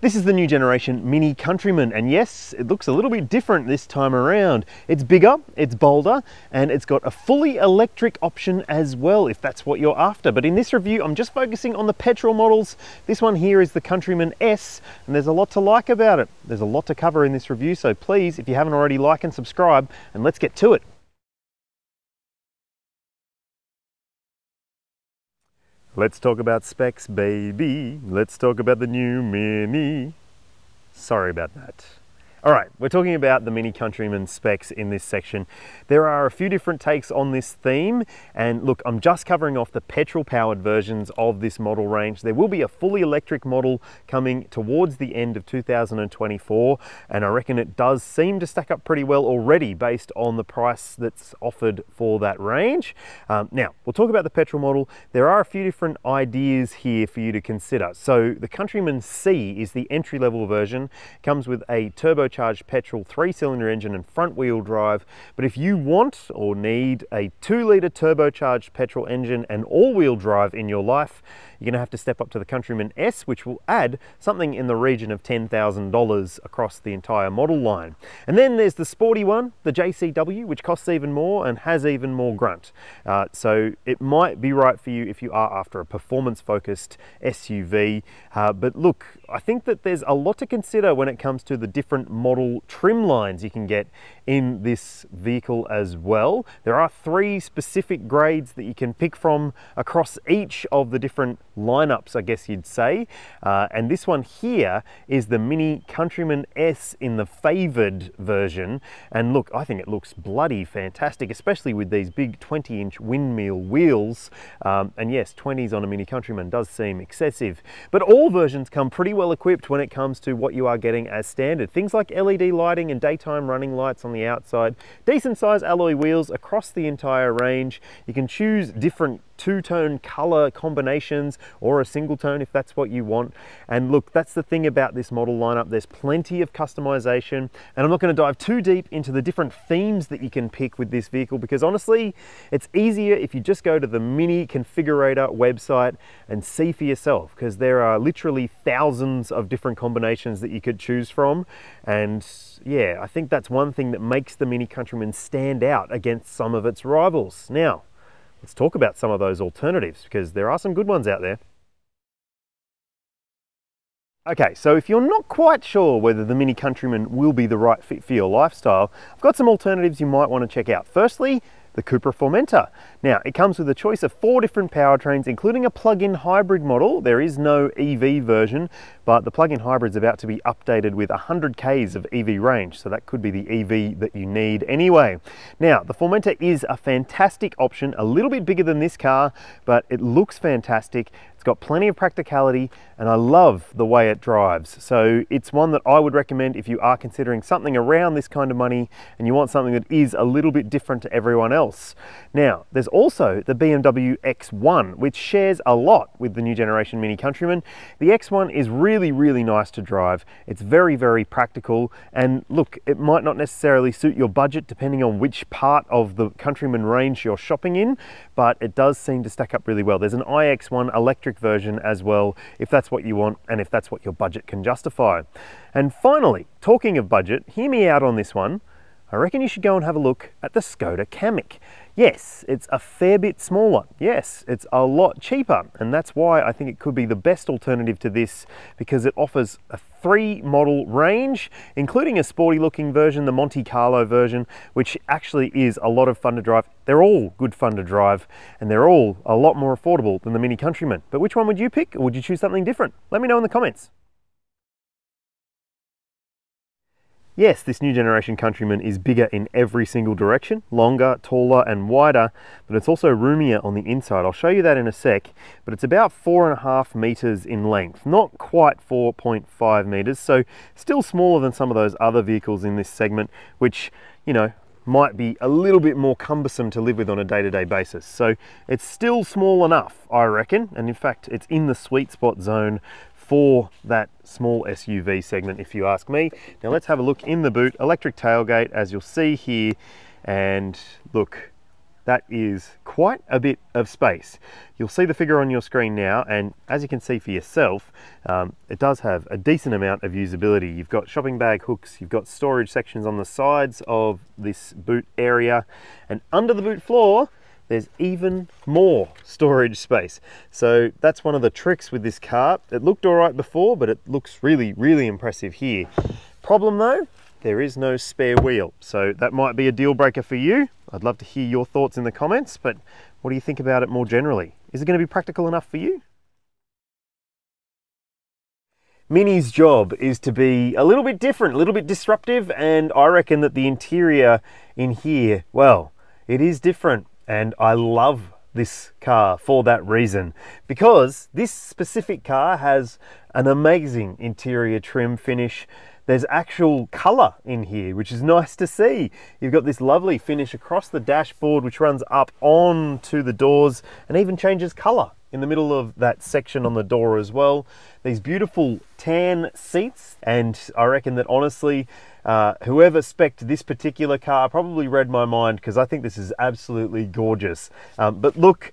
This is the new generation Mini Countryman, and yes, it looks a little bit different this time around. It's bigger, it's bolder, and it's got a fully electric option as well, if that's what you're after. But in this review, I'm just focusing on the petrol models. This one here is the Countryman S, and there's a lot to like about it. There's a lot to cover in this review, so please, if you haven't already, like and subscribe, and let's get to it. Let's talk about specs, baby. Let's talk about the new Mini. Sorry about that. All right, we're talking about the Mini Countryman specs in this section. There are a few different takes on this theme, and look, I'm just covering off the petrol-powered versions of this model range. There will be a fully electric model coming towards the end of 2024, and I reckon it does seem to stack up pretty well already based on the price that's offered for that range. Now, we'll talk about the petrol model. There are a few different ideas here for you to consider. So the Countryman C is the entry-level version. It comes with a turbocharged petrol 3-cylinder engine and front-wheel drive, but if you want or need a 2-litre turbocharged petrol engine and all-wheel drive in your life, you're going to have to step up to the Countryman S, which will add something in the region of $10,000 across the entire model line. And then there's the sporty one, the JCW, which costs even more and has even more grunt. So it might be right for you if you are after a performance-focused SUV. But look, I think that there's a lot to consider when it comes to the different model trim lines you can get in this vehicle as well. There are 3 specific grades that you can pick from across each of the different lineups, I guess you'd say. And this one here is the Mini Countryman S in the Favoured version. And look, I think it looks bloody fantastic, especially with these big 20-inch windmill wheels. And yes, 20s on a Mini Countryman does seem excessive. But all versions come pretty well equipped when it comes to what you are getting as standard. Things like LED lighting and daytime running lights on the outside, decent size alloy wheels across the entire range. You can choose different two-tone color combinations or a single tone if that's what you want. And look, that's the thing about this model lineup. There's plenty of customization, and I'm not going to dive too deep into the different themes that you can pick with this vehicle, because honestly, it's easier if you just go to the Mini Configurator website and see for yourself, because there are literally thousands of different combinations that you could choose from. And yeah, I think that's one thing that makes the Mini Countryman stand out against some of its rivals. Now, let's talk about some of those alternatives, because there are some good ones out there. Okay, so if you're not quite sure whether the Mini Countryman will be the right fit for your lifestyle, I've got some alternatives you might want to check out. Firstly, the Cupra Formentor. Now, it comes with a choice of 4 different powertrains, including a plug-in hybrid model. There is no EV version, but the plug-in hybrid is about to be updated with 100 k's of EV range, so that could be the EV that you need anyway. Now, the Formentor is a fantastic option, a little bit bigger than this car, but it looks fantastic. It's got plenty of practicality, and I love the way it drives. So it's one that I would recommend if you are considering something around this kind of money and you want something that is a little bit different to everyone else. Now, there's also the BMW X1, which shares a lot with the new generation Mini Countryman. The X1 is really, really nice to drive. It's very, very practical, and look, it might not necessarily suit your budget depending on which part of the Countryman range you're shopping in, but it does seem to stack up really well. There's an iX1 electric version as well, if that's what you want and if that's what your budget can justify. And finally, talking of budget, hear me out on this one. I reckon you should go and have a look at the Skoda Kamiq. Yes, it's a fair bit smaller. Yes, it's a lot cheaper, and that's why I think it could be the best alternative to this, because it offers a 3-model range, including a sporty looking version, the Monte Carlo version, which actually is a lot of fun to drive. They're all good fun to drive, and they're all a lot more affordable than the Mini Countryman. But which one would you pick, or would you choose something different? Let me know in the comments. Yes, this new generation Countryman is bigger in every single direction, longer, taller and wider, but it's also roomier on the inside. I'll show you that in a sec, but it's about 4.5 meters in length, not quite 4.5 meters, so still smaller than some of those other vehicles in this segment, which, you know, might be a little bit more cumbersome to live with on a day-to-day basis. So it's still small enough, I reckon, and in fact, it's in the sweet spot zone for that small SUV segment, if you ask me. Now let's have a look in the boot. Electric tailgate, as you'll see here, and look, That is quite a bit of space. You'll see the figure on your screen now, and as you can see for yourself, it does have a decent amount of usability. You've got shopping bag hooks, you've got storage sections on the sides of this boot area, and under the boot floor, there's even more storage space. So that's one of the tricks with this car. It looked all right before, but it looks really, really impressive here. Problem though, there is no spare wheel. So that might be a deal breaker for you. I'd love to hear your thoughts in the comments, but what do you think about it more generally? Is it going to be practical enough for you? Mini's job is to be a little bit different, a little bit disruptive, and I reckon that the interior in here, well, it is different, and I love this car for that reason, because this specific car has an amazing interior trim finish. There's actual color in here, which is nice to see. You've got this lovely finish across the dashboard, which runs up onto the doors and even changes color in the middle of that section on the door as well. These beautiful tan seats, and I reckon that honestly, whoever spec'd this particular car probably read my mind, because I think this is absolutely gorgeous. But look,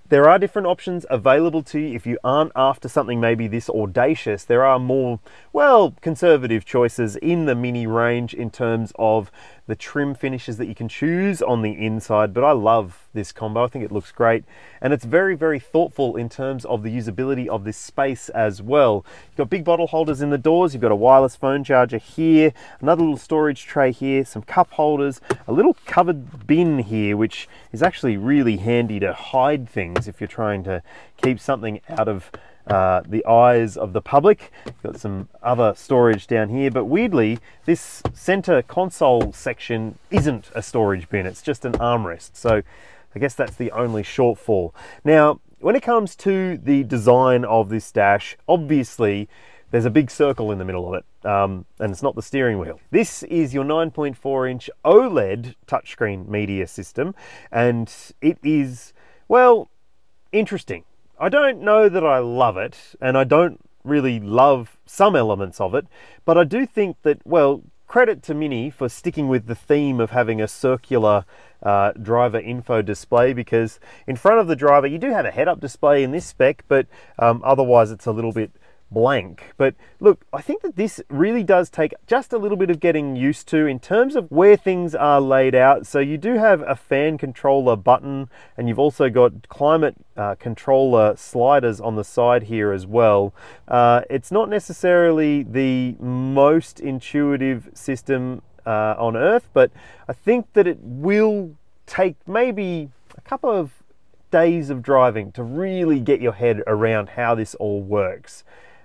there are different options available to you if you aren't after something maybe this audacious. There are more, well, conservative choices in the Mini range in terms of the trim finishes that you can choose on the inside, but I love this combo. I think it looks great, and it's very, very thoughtful in terms of the usability of this space as well. You've got big bottle holders in the doors, you've got a wireless phone charger here, another little storage tray here, some cup holders, a little covered bin here, which is actually really handy to hide things if you're trying to keep something out of the eyes of the public. Got some other storage down here, but weirdly this center console section isn't a storage bin, it's just an armrest, so I guess that's the only shortfall. Now when it comes to the design of this dash, obviously there's a big circle in the middle of it, and it's not the steering wheel. This is your 9.4-inch OLED touchscreen media system, and it is, well, interesting. I don't know that I love it, and I don't really love some elements of it, but I do think that, well, credit to Mini for sticking with the theme of having a circular driver info display, because in front of the driver you do have a head-up display in this spec, but otherwise it's a little bit blank. But look, I think that this really does take just a little bit of getting used to in terms of where things are laid out. So you do have a fan controller button, and you've also got climate controller sliders on the side here as well. It's not necessarily the most intuitive system on earth, but I think that it will take maybe a couple of days of driving to really get your head around how this all works,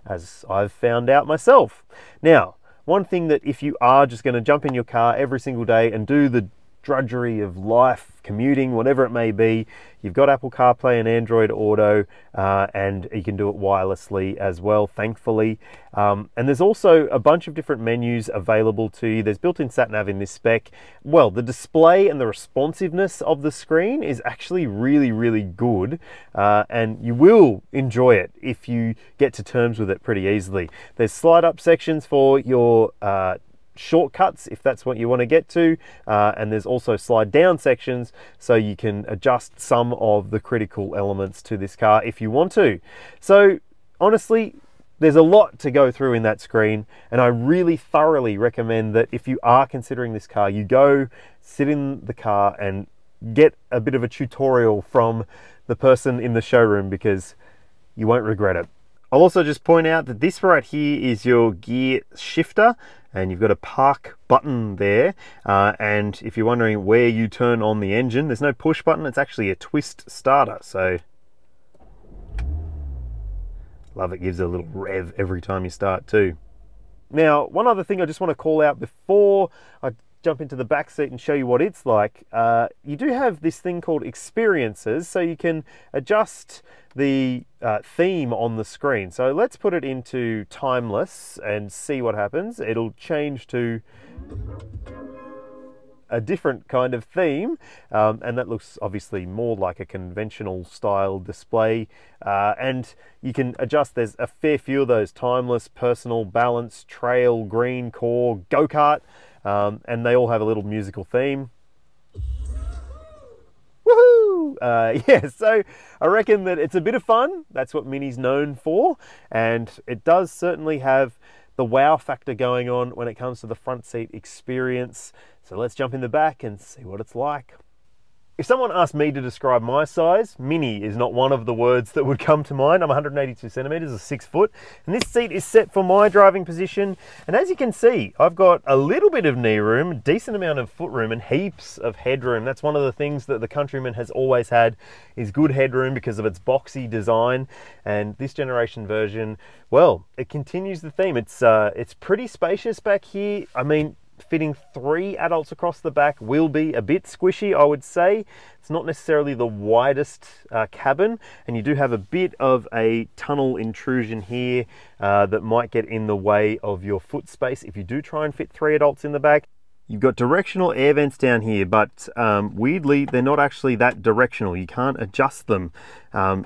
as I've found out myself. Now, one thing that if you are just going to jump in your car every single day and do the drudgery of life, commuting, whatever it may be, you've got Apple CarPlay and Android Auto, and you can do it wirelessly as well, thankfully. And there's also a bunch of different menus available to you. There's built-in sat-nav in this spec. Well, the display and the responsiveness of the screen is actually really, really good, and you will enjoy it if you get to terms with it pretty easily. There's slide-up sections for your shortcuts if that's what you want to get to, and there's also slide down sections so you can adjust some of the critical elements to this car if you want to. So honestly, there's a lot to go through in that screen, and I really thoroughly recommend that if you are considering this car, you go sit in the car and get a bit of a tutorial from the person in the showroom, because you won't regret it. I'll also just point out that this right here is your gear shifter, and you've got a park button there, and if you're wondering where you turn on the engine, there's no push button, it's actually a twist starter. So love it, gives it a little rev every time you start too. Now, one other thing I just want to call out before I jump into the back seat and show you what it's like, you do have this thing called experiences, so you can adjust the theme on the screen. So let's put it into timeless and see what happens. It'll change to a different kind of theme, and that looks obviously more like a conventional style display, and you can adjust. There's a fair few of those: timeless, personal, balance, trail, green, core, go-kart, and they all have a little musical theme. you. Yeah, so I reckon that it's a bit of fun. That's what Mini's known for, and it does certainly have the wow factor going on when it comes to the front seat experience. So let's jump in the back and see what it's like. If someone asked me to describe my size, mini is not one of the words that would come to mind. I'm 182 centimeters, or 6 foot, and this seat is set for my driving position. And as you can see, I've got a little bit of knee room, a decent amount of foot room, and heaps of headroom. That's one of the things that the Countryman has always had, is good headroom because of its boxy design. And this generation version, well, it continues the theme. It's pretty spacious back here. I mean, fitting 3 adults across the back will be a bit squishy, I would say. It's not necessarily the widest cabin, and you do have a bit of a tunnel intrusion here that might get in the way of your foot space if you do try and fit 3 adults in the back. You've got directional air vents down here, but weirdly, they're not actually that directional. You can't adjust them,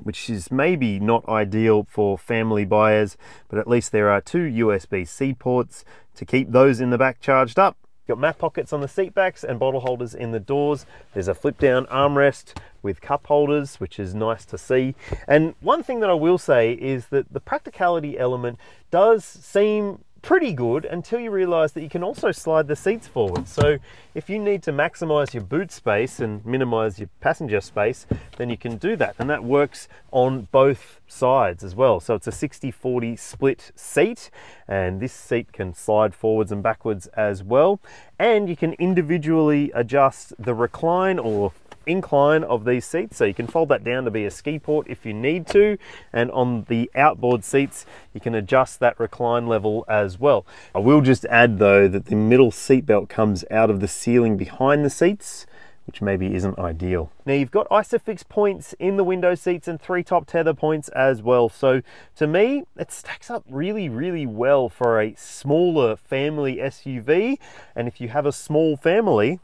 which is maybe not ideal for family buyers, but at least there are 2 USB-C ports to keep those in the back charged up. You've got map pockets on the seat backs and bottle holders in the doors. There's a flip down armrest with cup holders, which is nice to see. And one thing that I will say is that the practicality element does seem pretty good until you realize that you can also slide the seats forward. So if you need to maximize your boot space and minimize your passenger space, then you can do that, and that works on both sides as well. So it's a 60-40 split seat, and this seat can slide forwards and backwards as well, and you can individually adjust the recline or incline of these seats, so you can fold that down to be a ski port if you need to, and on the outboard seats you can adjust that recline level as well. I will just add though that the middle seat belt comes out of the ceiling behind the seats, which maybe isn't ideal. Now you've got ISOFIX points in the window seats and 3 top tether points as well, so to me it stacks up really well for a smaller family SUV, and if you have a small family,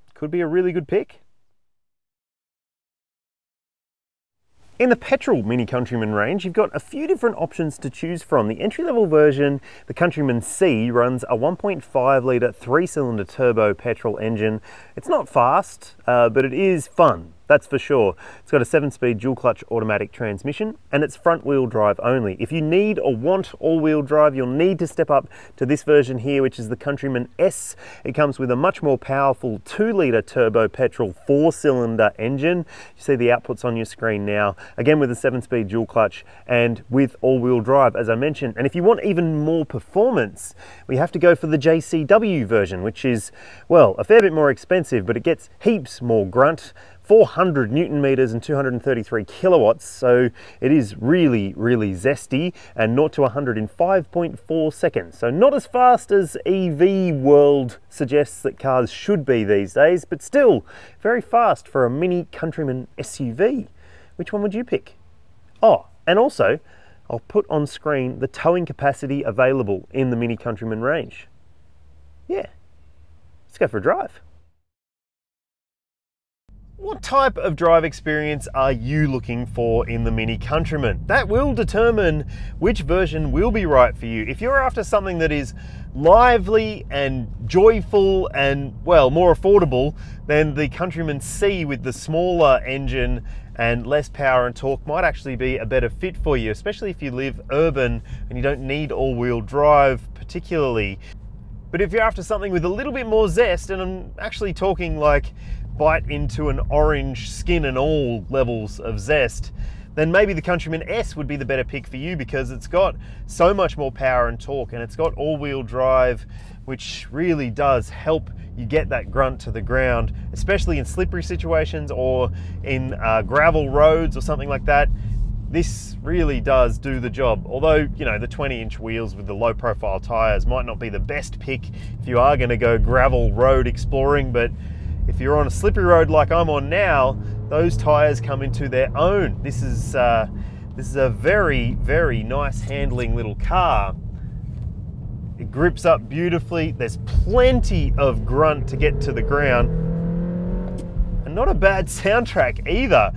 it could be a really good pick. In the petrol Mini Countryman range, you've got a few different options to choose from. The entry-level version, the Countryman C, runs a 1.5 litre 3-cylinder turbo petrol engine. It's not fast, but it is fun. That's for sure. It's got a 7-speed dual clutch automatic transmission, and it's front wheel drive only. If you need or want all-wheel drive, you'll need to step up to this version here, which is the Countryman S. It comes with a much more powerful 2-litre turbo petrol 4-cylinder engine. You see the outputs on your screen now, again with a 7-speed dual clutch and with all-wheel drive, as I mentioned. And if you want even more performance, we have to go for the JCW version, which is, well, a fair bit more expensive, but it gets heaps more grunt. 400 Newton meters and 233 kilowatts, so it is really zesty, and 0 to 100 in 5.4 seconds. So not as fast as EV world suggests that cars should be these days, but still very fast for a Mini Countryman SUV. Which one would you pick? Oh, and also I'll put on screen the towing capacity available in the Mini Countryman range. Yeah, let's go for a drive. What type of drive experience are you looking for in the Mini Countryman? That will determine which version will be right for you. If you're after something that is lively and joyful and, well, more affordable, then the Countryman C with the smaller engine and less power and torque might actually be a better fit for you, especially if you live urban and you don't need all-wheel drive particularly. But if you're after something with a little bit more zest, and I'm actually talking like bite into an orange skin and all levels of zest, then maybe the Countryman S would be the better pick for you, because it's got so much more power and torque, and it's got all-wheel drive, which really does help you get that grunt to the ground, especially in slippery situations or in gravel roads or something like that. This really does do the job. Although, you know, the 20-inch wheels with the low profile tires might not be the best pick if you are going to go gravel road exploring, but if you're on a slippery road like I'm on now, those tires come into their own. This is a very nice handling little car. It grips up beautifully. There's plenty of grunt to get to the ground, and not a bad soundtrack either.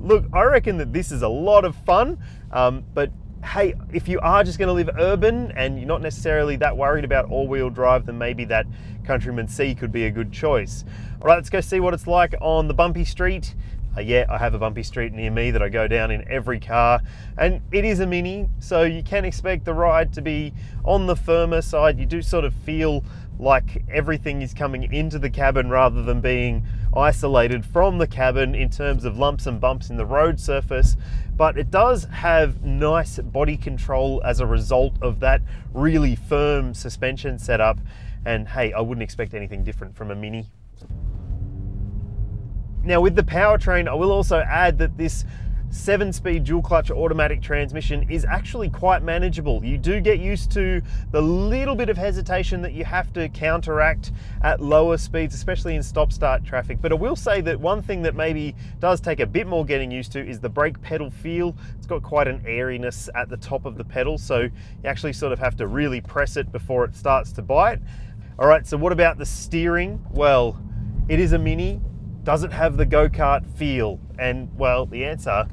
Look, I reckon that this is a lot of fun, but hey, if you are just going to live urban and you're not necessarily that worried about all-wheel drive, then maybe that Countryman C could be a good choice. All right, let's go see what it's like on the bumpy street Yeah, I have a bumpy street near me that I go down in every car, and it is a Mini, so you can expect the ride to be on the firmer side. You do sort of feel like everything is coming into the cabin rather than being isolated from the cabin in terms of lumps and bumps in the road surface, but it does have nice body control as a result of that really firm suspension setup. And hey, I wouldn't expect anything different from a Mini. Now with the powertrain, I will also add that this 7-speed dual clutch automatic transmission is actually quite manageable. You do get used to the little bit of hesitation that you have to counteract at lower speeds, especially in stop-start traffic. But I will say that one thing that maybe does take a bit more getting used to is the brake pedal feel. It's got quite an airiness at the top of the pedal, so you actually sort of have to really press it before it starts to bite. All right, so what about the steering? Well, it is a Mini. Does it have the go-kart feel? And well, the answer,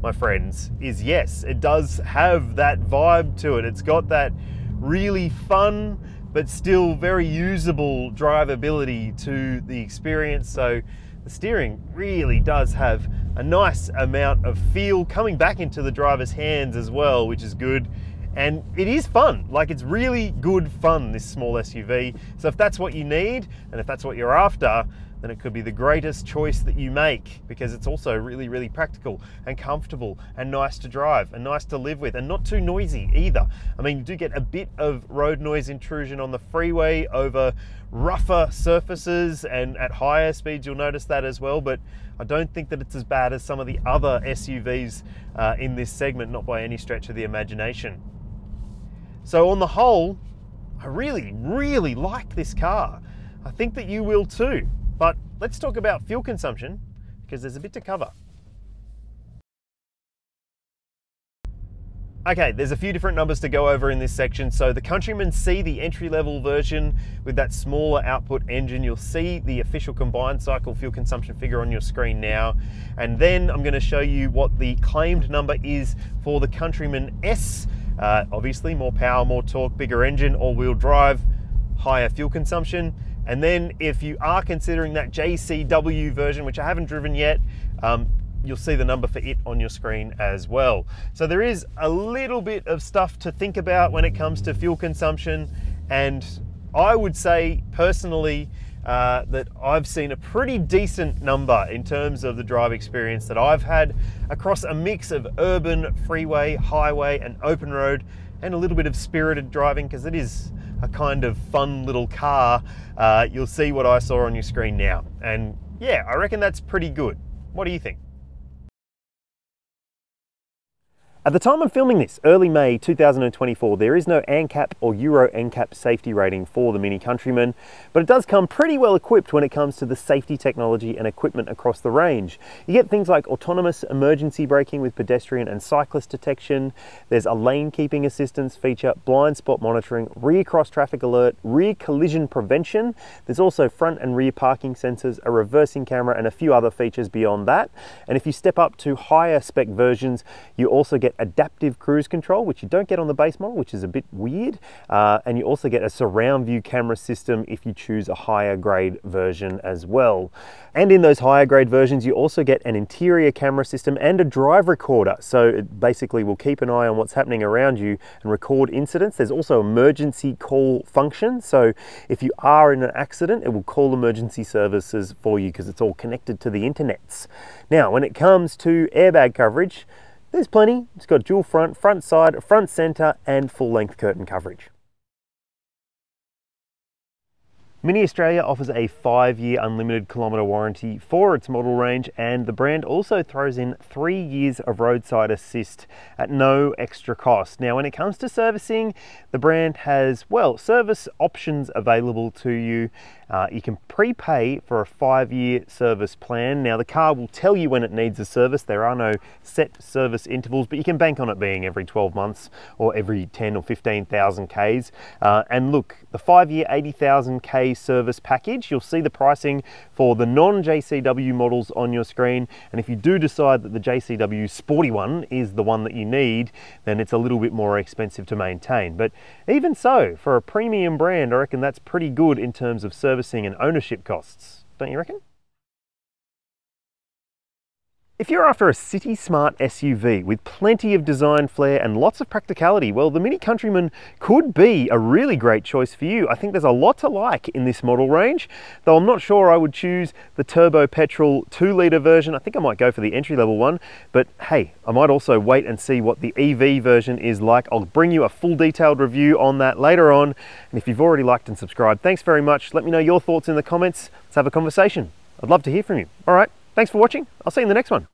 my friends, is yes. It does have that vibe to it. It's got that really fun, but still very usable drivability to the experience. So the steering really does have a nice amount of feel coming back into the driver's hands as well, which is good. And it is fun, like it's really good fun, this small SUV. So if that's what you need, and if that's what you're after, then it could be the greatest choice that you make, because it's also really, really practical and comfortable and nice to drive and nice to live with and not too noisy either. I mean, you do get a bit of road noise intrusion on the freeway over rougher surfaces, and at higher speeds you'll notice that as well, but I don't think that it's as bad as some of the other SUVs in this segment, not by any stretch of the imagination. So on the whole, I really, really like this car. I think that you will too. But let's talk about fuel consumption, because there's a bit to cover. Okay, there's a few different numbers to go over in this section. So the Countryman C, the entry-level version with that smaller output engine, you'll see the official combined cycle fuel consumption figure on your screen now. And then I'm going to show you what the claimed number is for the Countryman S. Obviously, more power, more torque, bigger engine, all-wheel drive, higher fuel consumption. And then if you are considering that JCW version, which I haven't driven yet, you'll see the number for it on your screen as well. So there is a little bit of stuff to think about when it comes to fuel consumption. And I would say personally that I've seen a pretty decent number in terms of the drive experience that I've had across a mix of urban, freeway, highway, and open road, and a little bit of spirited driving, because it is a kind of fun little car. You'll see what I saw on your screen now. And yeah, I reckon that's pretty good. What do you think? At the time I'm filming this, early May 2024, there is no ANCAP or Euro NCAP safety rating for the Mini Countryman, but it does come pretty well equipped when it comes to the safety technology and equipment across the range. You get things like autonomous emergency braking with pedestrian and cyclist detection, there's a lane keeping assistance feature, blind spot monitoring, rear cross traffic alert, rear collision prevention, there's also front and rear parking sensors, a reversing camera, and a few other features beyond that. And if you step up to higher spec versions, you also get adaptive cruise control, which you don't get on the base model, which is a bit weird. And you also get a surround view camera system if you choose a higher grade version as well. And in those higher grade versions, you also get an interior camera system and a drive recorder. So it basically will keep an eye on what's happening around you and record incidents. There's also emergency call function. So if you are in an accident, it will call emergency services for you because it's all connected to the internets. Now, when it comes to airbag coverage, there's plenty. It's got dual front, front side, front center, and full length curtain coverage. Mini Australia offers a 5-year unlimited kilometre warranty for its model range, and the brand also throws in 3 years of roadside assist at no extra cost. Now, when it comes to servicing, the brand has, well, service options available to you. You can prepay for a 5-year service plan. Now, the car will tell you when it needs a service. There are no set service intervals, but you can bank on it being every 12 months or every 10 or 15,000 Ks. And look, the 5-year 80,000 K service package, you'll see the pricing for the non-JCW models on your screen. And if you do decide that the JCW Sporty one is the one that you need, then it's a little bit more expensive to maintain. But even so, for a premium brand, I reckon that's pretty good in terms of servicing and ownership costs, don't you reckon? If you're after a city-smart SUV with plenty of design flair and lots of practicality, well, the Mini Countryman could be a really great choice for you. I think there's a lot to like in this model range, though I'm not sure I would choose the turbo petrol 2-litre version. I think I might go for the entry-level one, but hey, I might also wait and see what the EV version is like. I'll bring you a full detailed review on that later on. And if you've already liked and subscribed, thanks very much. Let me know your thoughts in the comments. Let's have a conversation. I'd love to hear from you. All right. Thanks for watching. I'll see you in the next one.